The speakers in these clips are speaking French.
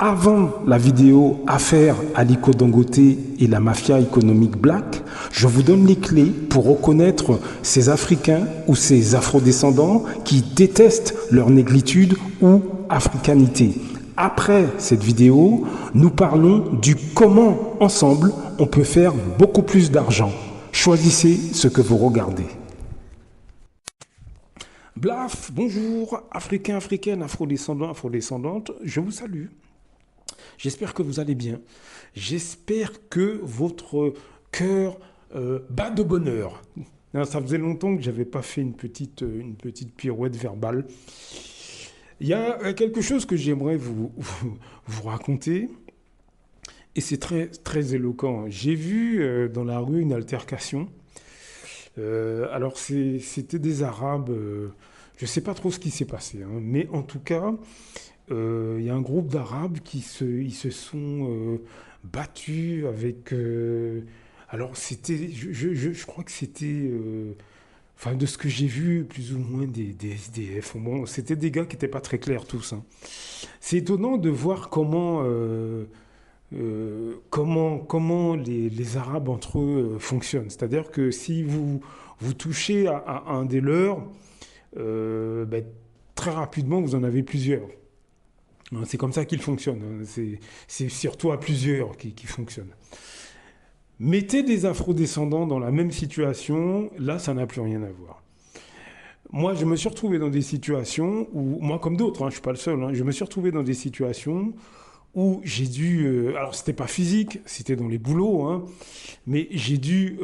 Avant la vidéo Affaire Aliko Dangote et la mafia économique black, je vous donne les clés pour reconnaître ces Africains ou ces Afrodescendants qui détestent leur négritude ou africanité. Après cette vidéo, nous parlons du comment, ensemble, on peut faire beaucoup plus d'argent. Choisissez ce que vous regardez. Blaf, bonjour, Africains, Africaines, Afrodescendants, Afrodescendantes, je vous salue. J'espère que vous allez bien. J'espère que votre cœur bat de bonheur. Ça faisait longtemps que je n'avais pas fait une petite pirouette verbale. Il y a quelque chose que j'aimerais vous raconter. Et c'est très, très éloquent. J'ai vu dans la rue une altercation. Alors, c'était des Arabes. Je ne sais pas trop ce qui s'est passé. Mais en tout cas, il y a un groupe d'Arabes ils se sont battus avec... alors, c'était... Je crois que c'était... enfin, de ce que j'ai vu, plus ou moins des SDF. Bon, c'était des gars qui n'étaient pas très clairs tous. C'est étonnant de voir comment les Arabes entre eux fonctionnent. C'est-à-dire que si vous touchez à un des leurs, très rapidement, vous en avez plusieurs. C'est comme ça qu'ils fonctionnent. C'est surtout à plusieurs qui fonctionnent. Mettez des afrodescendants dans la même situation, là, ça n'a plus rien à voir. Moi, je me suis retrouvé dans des situations où, moi comme d'autres, je ne suis pas le seul, je me suis retrouvé dans des situations où j'ai dû... alors, c'était pas physique, c'était dans les boulots, mais j'ai dû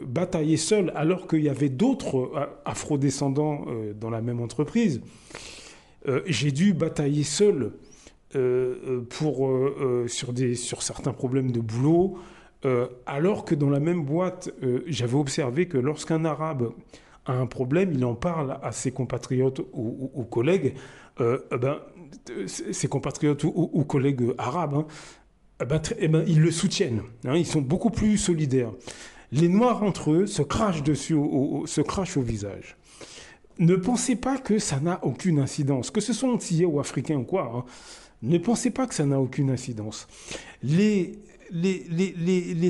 batailler seul alors qu'il y avait d'autres afrodescendants dans la même entreprise. J'ai dû batailler seul sur certains problèmes de boulot, alors que dans la même boîte, j'avais observé que lorsqu'un Arabe a un problème, il en parle à ses compatriotes ou collègues, ses compatriotes ou collègues arabes, ils le soutiennent. Ils sont beaucoup plus solidaires. Les Noirs entre eux se crachent dessus, se crachent au visage. Ne pensez pas que ça n'a aucune incidence, que ce soit antillais ou africains ou quoi. Ne pensez pas que ça n'a aucune incidence. Les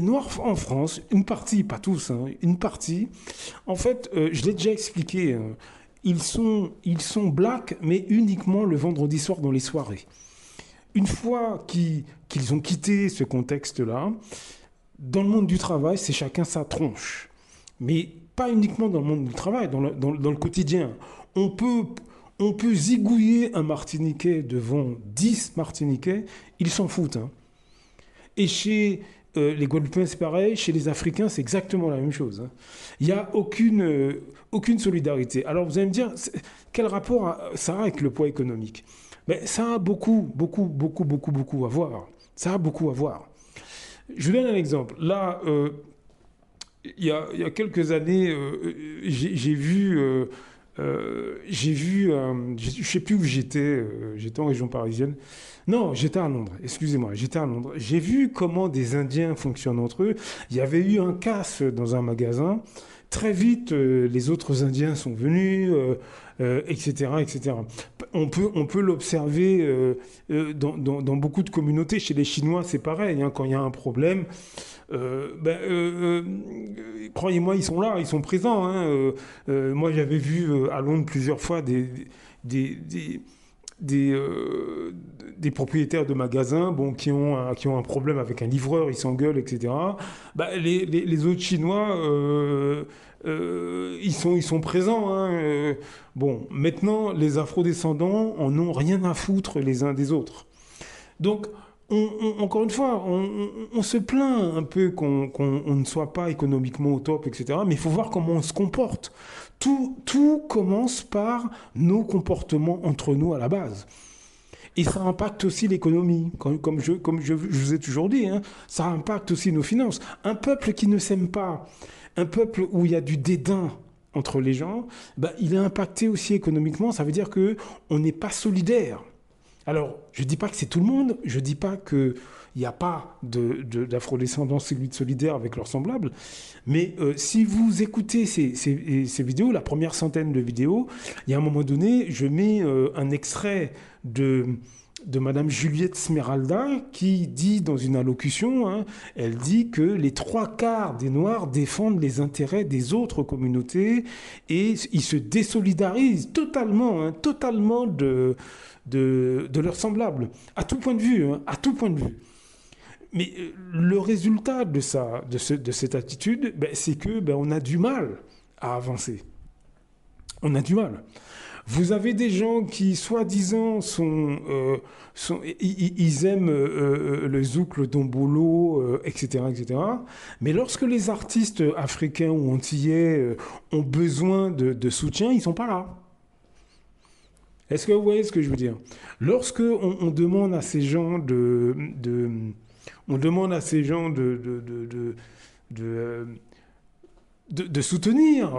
Noirs en France, une partie, pas tous, une partie, en fait, je l'ai déjà expliqué, ils sont blacks, mais uniquement le vendredi soir dans les soirées. Une fois qu'ils ont quitté ce contexte-là, dans le monde du travail, c'est chacun sa tronche. Mais pas uniquement dans le monde du travail, dans le quotidien. On peut zigouiller un Martiniquais devant 10 Martiniquais, ils s'en foutent. Et chez les Guadeloupéens, c'est pareil. Chez les Africains, c'est exactement la même chose. Il n'y a aucune solidarité. Alors vous allez me dire, quel rapport ça a avec le poids économique ? Ça a beaucoup à voir. Ça a beaucoup à voir. Je vous donne un exemple. Là, il y a quelques années, j'ai vu, je ne sais plus où j'étais en région parisienne. Non, j'étais à Londres, excusez-moi, j'étais à Londres. J'ai vu comment des Indiens fonctionnent entre eux. Il y avait eu un casse dans un magasin. Très vite, les autres Indiens sont venus, etc., etc. On peut l'observer dans beaucoup de communautés. Chez les Chinois, c'est pareil. Quand il y a un problème, croyez-moi, ils sont là, ils sont présents. Moi, j'avais vu à Londres plusieurs fois des propriétaires de magasins qui ont un problème avec un livreur, ils s'engueulent, etc. Les autres Chinois, ils sont présents. Maintenant, les afrodescendants en ont rien à foutre les uns des autres. Donc, encore une fois, on se plaint un peu qu'on ne soit pas économiquement au top, etc. Mais il faut voir comment on se comporte. Tout commence par nos comportements entre nous à la base. Et ça impacte aussi l'économie, comme je vous ai toujours dit. Ça impacte aussi nos finances. Un peuple qui ne s'aime pas, un peuple où il y a du dédain entre les gens, il est impacté aussi économiquement. Ça veut dire qu'on n'est pas solidaire. Alors, je ne dis pas que c'est tout le monde, je ne dis pas qu'il il n'y a pas d'afrodescendance solidaire avec leurs semblables. Mais si vous écoutez ces vidéos, la première centaine de vidéos, il y a un moment donné, je mets un extrait de Madame Juliette Smeralda qui dit dans une allocution, hein, elle dit que les 3/4 des Noirs défendent les intérêts des autres communautés et ils se désolidarisent totalement, hein, totalement de leurs semblables, à tout point de vue, hein, à tout point de vue. Mais le résultat de cette attitude, ben, c'est que ben, on a du mal à avancer. On a du mal. Vous avez des gens qui, soi-disant, ils aiment le zouk, le dombolo, etc., etc. Mais lorsque les artistes africains ou antillais ont besoin de soutien, ils ne sont pas là. Est-ce que vous voyez ce que je veux dire? Lorsque on demande à ces gens de soutenir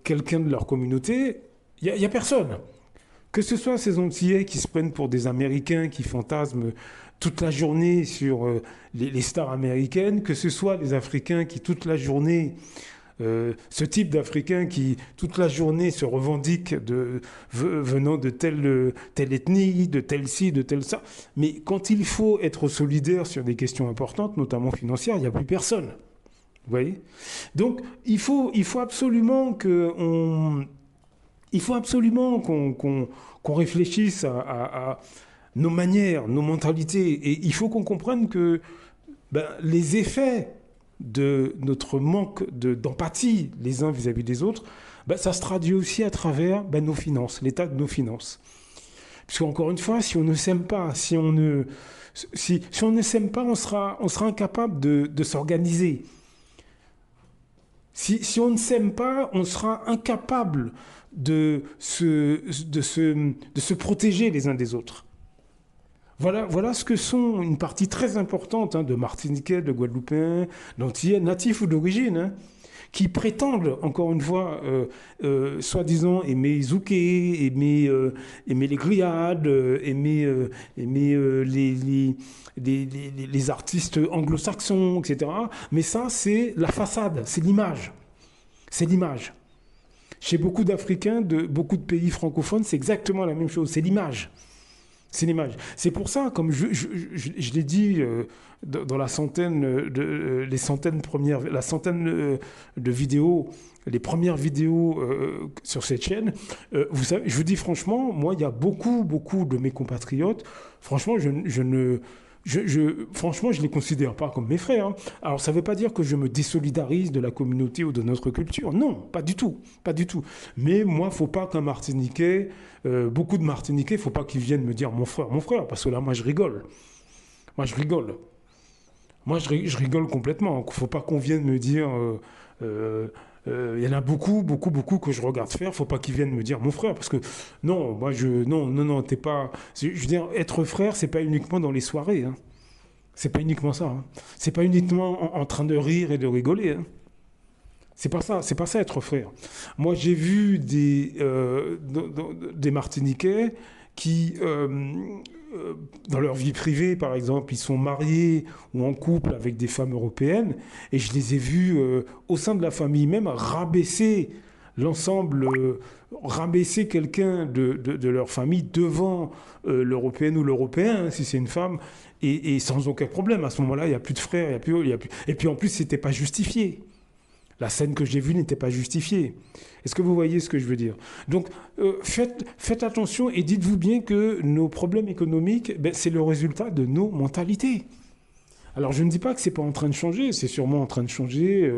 quelqu'un de leur communauté, il n'y a personne. Que ce soit ces Antillais qui se prennent pour des Américains, qui fantasment toute la journée sur les stars américaines, que ce soit les Africains qui toute la journée, ce type d'Africains qui toute la journée se revendiquent venant de telle ethnie, de telle ci, de telle ça. Mais quand il faut être solidaire sur des questions importantes, notamment financières, il n'y a plus personne. Vous voyez? Donc il faut absolument qu'on réfléchisse à nos manières, nos mentalités. Et il faut qu'on comprenne que les effets de notre manque d'empathie les uns vis-à-vis des autres, ça se traduit aussi à travers nos finances, l'état de nos finances. Puisqu'encore une fois, si on ne s'aime pas, si on ne s'aime pas, on sera incapable de s'organiser. Si on ne s'aime pas, on sera incapable de se protéger les uns des autres. Voilà ce que sont une partie très importante de Martiniquais, de Guadeloupéens, d'Antillais, natifs ou d'origine, qui prétendent, encore une fois, soi-disant aimer Zouké, aimer les grillades, aimer les artistes anglo-saxons, etc. Mais ça, c'est la façade, c'est l'image. C'est l'image. Chez beaucoup d'Africains, de beaucoup de pays francophones, c'est exactement la même chose, c'est l'image. C'est l'image. C'est pour ça, comme je l'ai dit dans la centaine de vidéos, les premières vidéos sur cette chaîne, vous savez, je vous dis franchement, moi, il y a beaucoup de mes compatriotes, franchement, franchement, je ne les considère pas comme mes frères. Hein. Alors, ça ne veut pas dire que je me désolidarise de la communauté ou de notre culture. Non, pas du tout. Pas du tout. Mais moi, il ne faut pas qu'un Martiniquais, beaucoup de Martiniquais, il ne faut pas qu'ils viennent me dire mon frère, parce que là, moi, je rigole. Moi, je rigole complètement. Il ne faut pas qu'on vienne me dire... y en a beaucoup que je regarde faire. Faut pas qu'ils viennent me dire mon frère, parce que non, non, t'es pas. Je veux dire, être frère, c'est pas uniquement dans les soirées. Hein. C'est pas uniquement ça. Hein. C'est pas uniquement en train de rire et de rigoler. Hein. C'est pas ça être frère. Moi, j'ai vu des Martiniquais qui, dans leur vie privée, par exemple, ils sont mariés ou en couple avec des femmes européennes, et je les ai vus au sein de la famille même rabaisser l'ensemble, rabaisser quelqu'un de leur famille devant l'Européenne ou l'Européen, si c'est une femme, et sans aucun problème. À ce moment-là, il n'y a plus de frères, il y a plus... Et puis en plus, c'était pas justifié. La scène que j'ai vue n'était pas justifiée. Est-ce que vous voyez ce que je veux dire? Donc, faites attention et dites-vous bien que nos problèmes économiques, c'est le résultat de nos mentalités. Alors, je ne dis pas que ce n'est pas en train de changer, c'est sûrement en train de changer.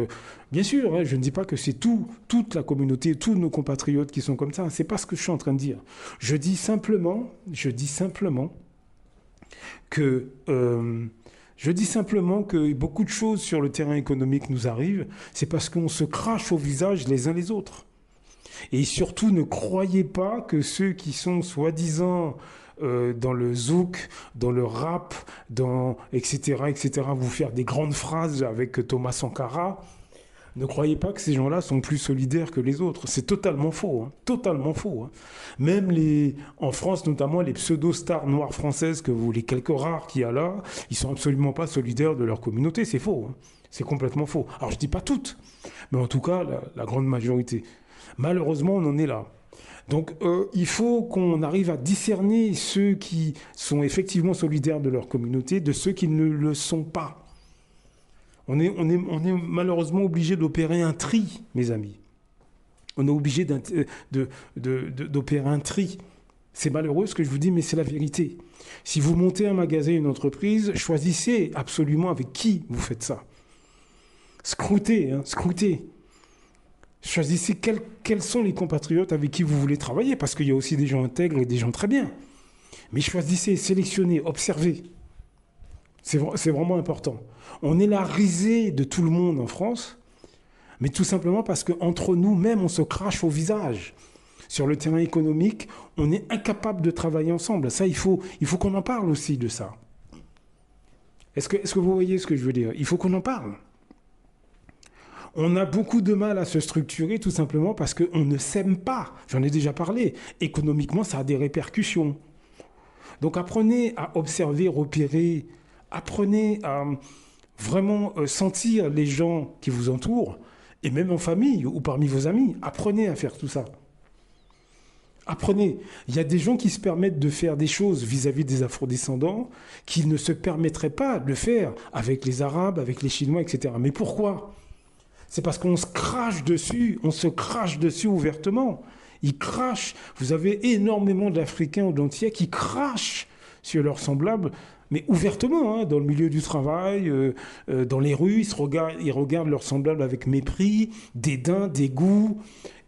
Bien sûr, hein, je ne dis pas que c'est toute la communauté, tous nos compatriotes qui sont comme ça. Ce n'est pas ce que je suis en train de dire. Je dis simplement que... Je dis simplement que beaucoup de choses sur le terrain économique nous arrivent, c'est parce qu'on se crache au visage les uns les autres. Et surtout, ne croyez pas que ceux qui sont soi-disant dans le zouk, dans le rap, etc., vous faire des grandes phrases avec Thomas Sankara, Ne croyez pas que ces gens-là sont plus solidaires que les autres. C'est totalement faux, hein, totalement faux, hein. Même en France, notamment les pseudo-stars noires françaises, les quelques rares qu'il y a là, ils sont absolument pas solidaires de leur communauté. C'est faux, hein. C'est complètement faux. Alors je dis pas toutes, mais en tout cas la grande majorité. Malheureusement, on en est là. Donc il faut qu'on arrive à discerner ceux qui sont effectivement solidaires de leur communauté de ceux qui ne le sont pas. On est malheureusement obligé d'opérer un tri, mes amis. On est obligé d'opérer un tri. C'est malheureux ce que je vous dis, mais c'est la vérité. Si vous montez un magasin, une entreprise, choisissez absolument avec qui vous faites ça. Scrutez, hein, scrutez. Choisissez quels sont les compatriotes avec qui vous voulez travailler, parce qu'il y a aussi des gens intègres et des gens très bien. Mais choisissez, sélectionnez, observez. C'est vraiment important. On est la risée de tout le monde en France, mais tout simplement parce qu'entre nous-mêmes, on se crache au visage. Sur le terrain économique, on est incapable de travailler ensemble. Ça, il faut qu'on en parle aussi de ça. Est-ce que vous voyez ce que je veux dire? Il faut qu'on en parle. On a beaucoup de mal à se structurer tout simplement parce qu'on ne s'aime pas. J'en ai déjà parlé. Économiquement, ça a des répercussions. Donc apprenez à observer, repérer. Apprenez à vraiment sentir les gens qui vous entourent, et même en famille ou parmi vos amis. Apprenez à faire tout ça. Apprenez. Il y a des gens qui se permettent de faire des choses vis-à-vis des afrodescendants qui ne se permettraient pas de le faire avec les Arabes, avec les Chinois, etc. Mais pourquoi ? C'est parce qu'on se crache dessus, ouvertement. Ils crachent. Vous avez énormément d'Africains ou d'Antillais qui crachent sur leurs semblables, mais ouvertement, hein, dans le milieu du travail, dans les rues, ils regardent leurs semblables avec mépris, dédain, dégoût,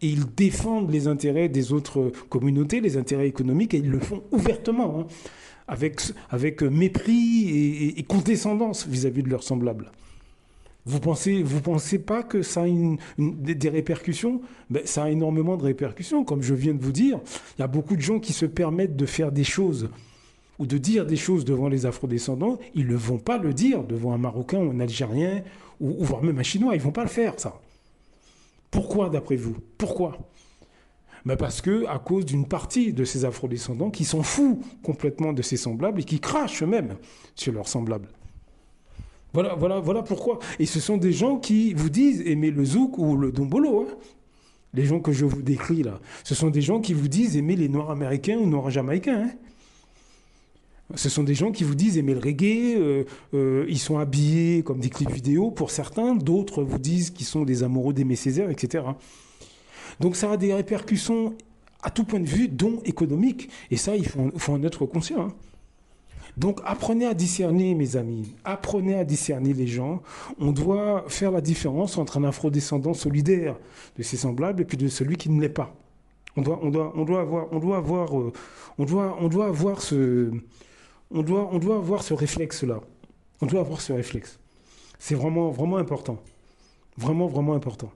et ils défendent les intérêts des autres communautés, les intérêts économiques, et ils le font ouvertement, hein, avec mépris et condescendance vis-à-vis de leurs semblables. Vous pensez pas que ça a des répercussions? Ben, ça a énormément de répercussions. Comme je viens de vous dire, il y a beaucoup de gens qui se permettent de faire des choses ou de dire des choses devant les afrodescendants. Ils ne vont pas le dire devant un Marocain ou un Algérien ou voire même un Chinois. Ils ne vont pas le faire, ça. Pourquoi, d'après vous? Pourquoi? Ben parce qu'à cause d'une partie de ces afrodescendants qui s'en foutent complètement de ses semblables et qui crachent eux-mêmes sur leurs semblables. Voilà pourquoi. Et ce sont des gens qui vous disent aimer le zouk ou le dombolo. Hein. Les gens que je vous décris là. Ce sont des gens qui vous disent aimer les Noirs américains ou Noirs jamaïcains. Hein. Ce sont des gens qui vous disent aimer le reggae. Ils sont habillés comme des clips vidéo pour certains. D'autres vous disent qu'ils sont des amoureux d'Aimé Césaire, etc. Donc ça a des répercussions à tout point de vue, dont économiques. Et ça, il faut en être conscient. Hein. Donc apprenez à discerner, mes amis, apprenez à discerner les gens. On doit faire la différence entre un afrodescendant solidaire de ses semblables et puis de celui qui ne l'est pas. On doit avoir ce réflexe-là. On doit avoir ce réflexe. C'est vraiment, vraiment important. Vraiment, vraiment important.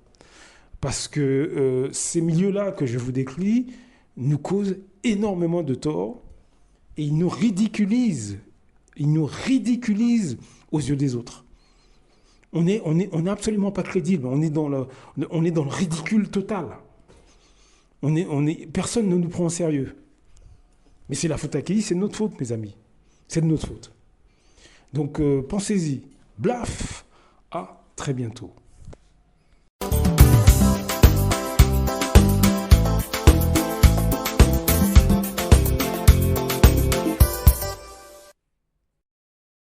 Parce que ces milieux-là que je vous décris nous causent énormément de tort. Et ils nous ridiculisent aux yeux des autres. On n'est absolument pas crédible. On est dans le ridicule total. Personne ne nous prend au sérieux. Mais c'est la faute à qui? C'est de notre faute, mes amis. C'est de notre faute. Donc pensez-y. Blaf. À très bientôt.